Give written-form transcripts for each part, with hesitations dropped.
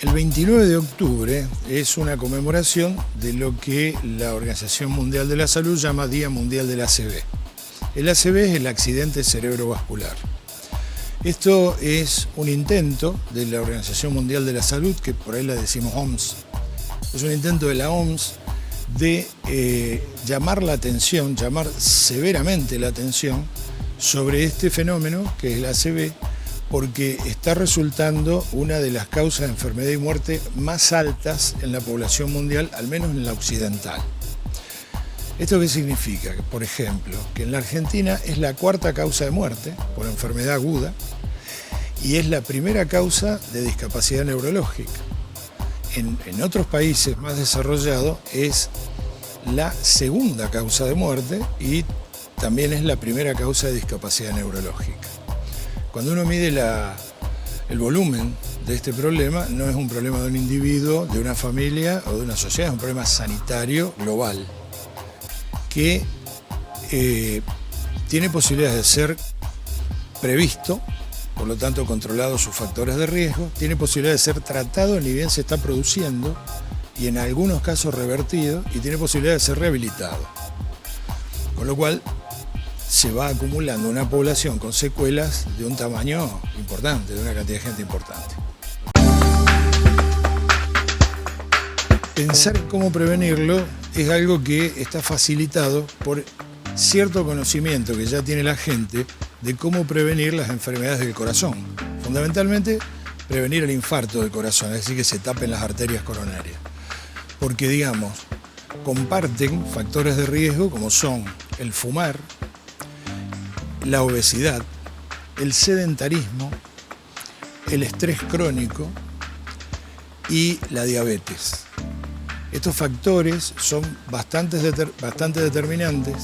El 29 de octubre es una conmemoración de lo que la Organización Mundial de la Salud llama Día Mundial del ACV. El ACV es el accidente cerebrovascular. Esto es un intento de la Organización Mundial de la Salud, que por ahí la decimos OMS. Es un intento de la OMS de llamar la atención, llamar severamente la atención sobre este fenómeno que es el ACV, porque está resultando una de las causas de enfermedad y muerte más altas en la población mundial, al menos en la occidental. ¿Esto qué significa? Por ejemplo, que en la Argentina es la cuarta causa de muerte por enfermedad aguda y es la primera causa de discapacidad neurológica. En otros países más desarrollados es la segunda causa de muerte y también es la primera causa de discapacidad neurológica. Cuando uno mide el volumen de este problema, no es un problema de un individuo, de una familia o de una sociedad, es un problema sanitario global que tiene posibilidades de ser previsto, por lo tanto controlado sus factores de riesgo, tiene posibilidades de ser tratado ni bien se está produciendo y en algunos casos revertido y tiene posibilidades de ser rehabilitado. Con lo cual se va acumulando una población con secuelas de un tamaño importante, de una cantidad de gente importante. Pensar en cómo prevenirlo es algo que está facilitado por cierto conocimiento que ya tiene la gente de cómo prevenir las enfermedades del corazón. Fundamentalmente, prevenir el infarto del corazón, es decir, que se tapen las arterias coronarias. Porque, digamos, comparten factores de riesgo como son el fumar, la obesidad, el sedentarismo, el estrés crónico y la diabetes. Estos factores son bastante determinantes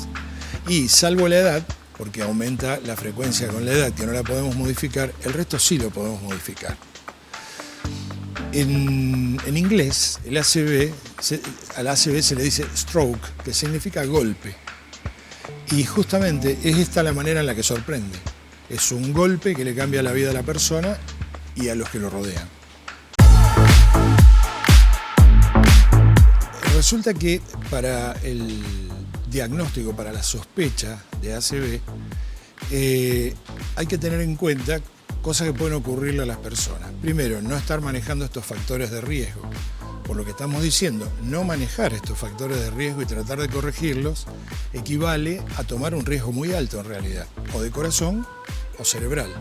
y, salvo la edad, porque aumenta la frecuencia con la edad, que no la podemos modificar, el resto sí lo podemos modificar. En inglés, al ACV se le dice stroke, que significa golpe. Y justamente es esta la manera en la que sorprende. Es un golpe que le cambia la vida a la persona y a los que lo rodean. Resulta que para el diagnóstico, para la sospecha de ACV, hay que tener en cuenta cosas que pueden ocurrirle a las personas. Primero, no estar manejando estos factores de riesgo. Por lo que estamos diciendo, no manejar estos factores de riesgo y tratar de corregirlos equivale a tomar un riesgo muy alto en realidad, o de corazón o cerebral.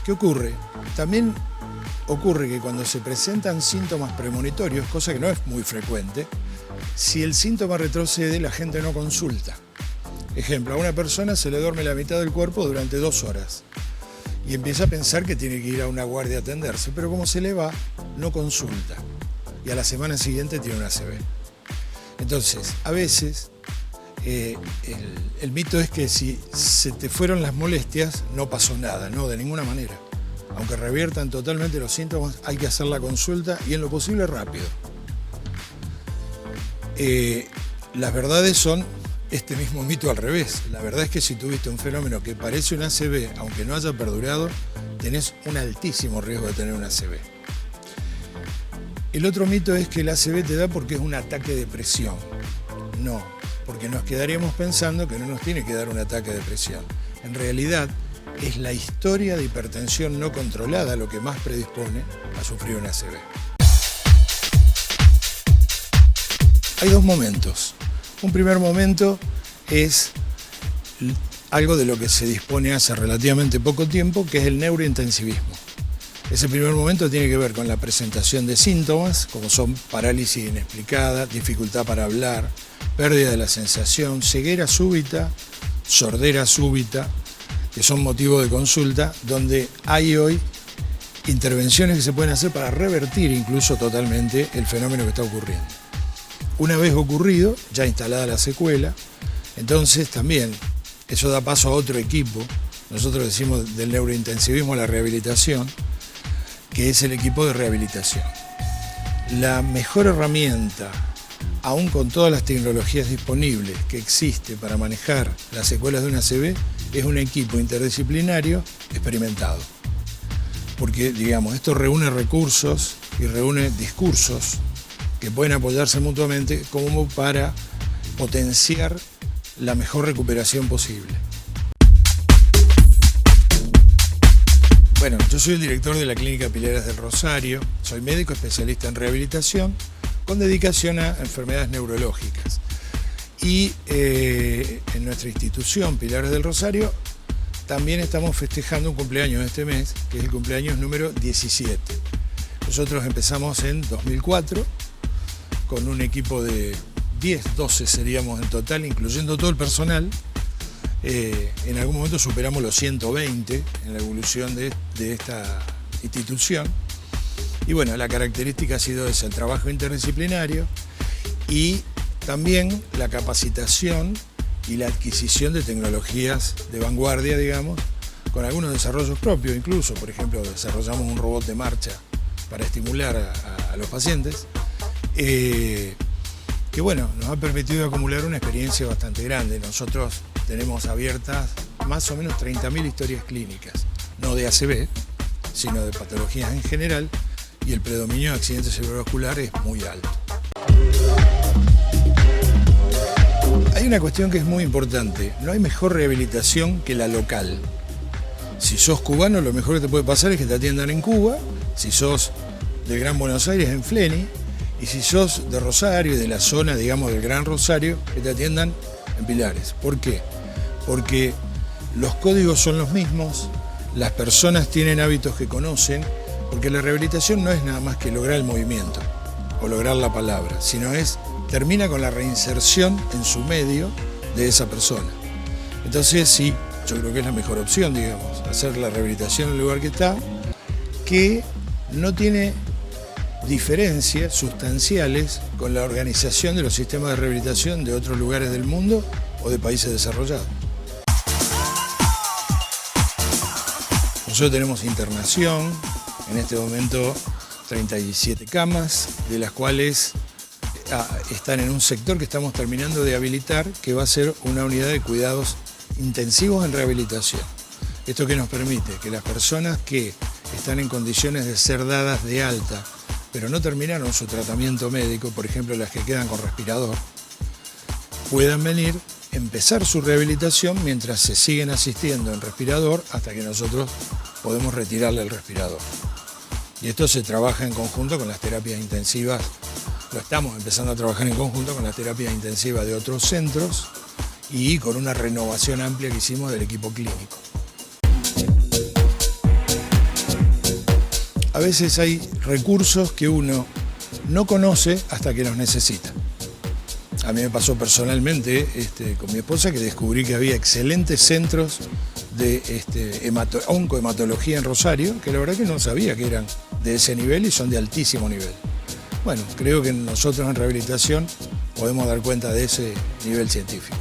¿Qué ocurre? También ocurre que cuando se presentan síntomas premonitorios, cosa que no es muy frecuente, si el síntoma retrocede, la gente no consulta. Ejemplo, a una persona se le duerme la mitad del cuerpo durante 2 horas y empieza a pensar que tiene que ir a una guardia a atenderse, pero como se le va, no consulta. Y a la semana siguiente tiene un ACV. Entonces, a veces, el mito es que si se te fueron las molestias, no pasó nada, no, de ninguna manera. Aunque reviertan totalmente los síntomas, hay que hacer la consulta y en lo posible rápido. Las verdades son este mismo mito al revés. La verdad es que si tuviste un fenómeno que parece un ACV, aunque no haya perdurado, tenés un altísimo riesgo de tener un ACV. El otro mito es que el ACV te da porque es un ataque de presión. No, porque nos quedaríamos pensando que no nos tiene que dar un ataque de presión. En realidad, es la historia de hipertensión no controlada lo que más predispone a sufrir un ACV. Hay 2 momentos. Un primer momento es algo de lo que se dispone hace relativamente poco tiempo, que es el neurointensivismo. Ese primer momento tiene que ver con la presentación de síntomas, como son parálisis inexplicada, dificultad para hablar, pérdida de la sensación, ceguera súbita, sordera súbita, que son motivo de consulta, donde hay hoy intervenciones que se pueden hacer para revertir incluso totalmente el fenómeno que está ocurriendo. Una vez ocurrido, ya instalada la secuela, entonces también eso da paso a otro equipo. Nosotros decimos del neurointensivismo a la rehabilitación, que es el equipo de rehabilitación. La mejor herramienta, aún con todas las tecnologías disponibles que existe para manejar las secuelas de un ACV, es un equipo interdisciplinario experimentado. Porque, digamos, esto reúne recursos y reúne discursos que pueden apoyarse mutuamente como para potenciar la mejor recuperación posible. Bueno, yo soy el director de la Clínica Pilares del Rosario, soy médico especialista en rehabilitación con dedicación a enfermedades neurológicas. Y en nuestra institución, Pilares del Rosario, también estamos festejando un cumpleaños este mes, que es el cumpleaños número 17. Nosotros empezamos en 2004 con un equipo de 10, 12 seríamos en total, incluyendo todo el personal. En algún momento superamos los 120 en la evolución de esta institución. Y bueno, la característica ha sido esa, el trabajo interdisciplinario y también la capacitación y la adquisición de tecnologías de vanguardia, digamos, con algunos desarrollos propios incluso. Por ejemplo, desarrollamos un robot de marcha para estimular a los pacientes, que bueno, nos ha permitido acumular una experiencia bastante grande. Nosotros tenemos abiertas más o menos 30.000 historias clínicas, no de ACV, sino de patologías en general, y el predominio de accidentes cerebrovasculares es muy alto. Hay una cuestión que es muy importante, no hay mejor rehabilitación que la local. Si sos cubano, lo mejor que te puede pasar es que te atiendan en Cuba, si sos del Gran Buenos Aires, en Fleni, y si sos de Rosario y de la zona, digamos, del Gran Rosario, que te atiendan en Pilares. ¿Por qué? Porque los códigos son los mismos, las personas tienen hábitos que conocen, porque la rehabilitación no es nada más que lograr el movimiento o lograr la palabra, sino termina con la reinserción en su medio de esa persona. Entonces sí, yo creo que es la mejor opción, digamos, hacer la rehabilitación en el lugar que está, que no tiene diferencias sustanciales con la organización de los sistemas de rehabilitación de otros lugares del mundo o de países desarrollados. Nosotros tenemos internación, en este momento 37 camas, de las cuales están en un sector que estamos terminando de habilitar, que va a ser una unidad de cuidados intensivos en rehabilitación. Esto que nos permite que las personas que están en condiciones de ser dadas de alta, pero no terminaron su tratamiento médico, por ejemplo las que quedan con respirador, puedan venir, empezar su rehabilitación mientras se siguen asistiendo en respirador hasta que nosotros podemos retirarle el respirador. Y esto se trabaja en conjunto con las terapias intensivas, lo estamos empezando a trabajar en conjunto con las terapias intensivas de otros centros y con una renovación amplia que hicimos del equipo clínico. A veces hay recursos que uno no conoce hasta que los necesita. A mí me pasó personalmente con mi esposa que descubrí que había excelentes centros de oncohematología en Rosario, que la verdad que no sabía que eran de ese nivel y son de altísimo nivel. Bueno, creo que nosotros en rehabilitación podemos dar cuenta de ese nivel científico.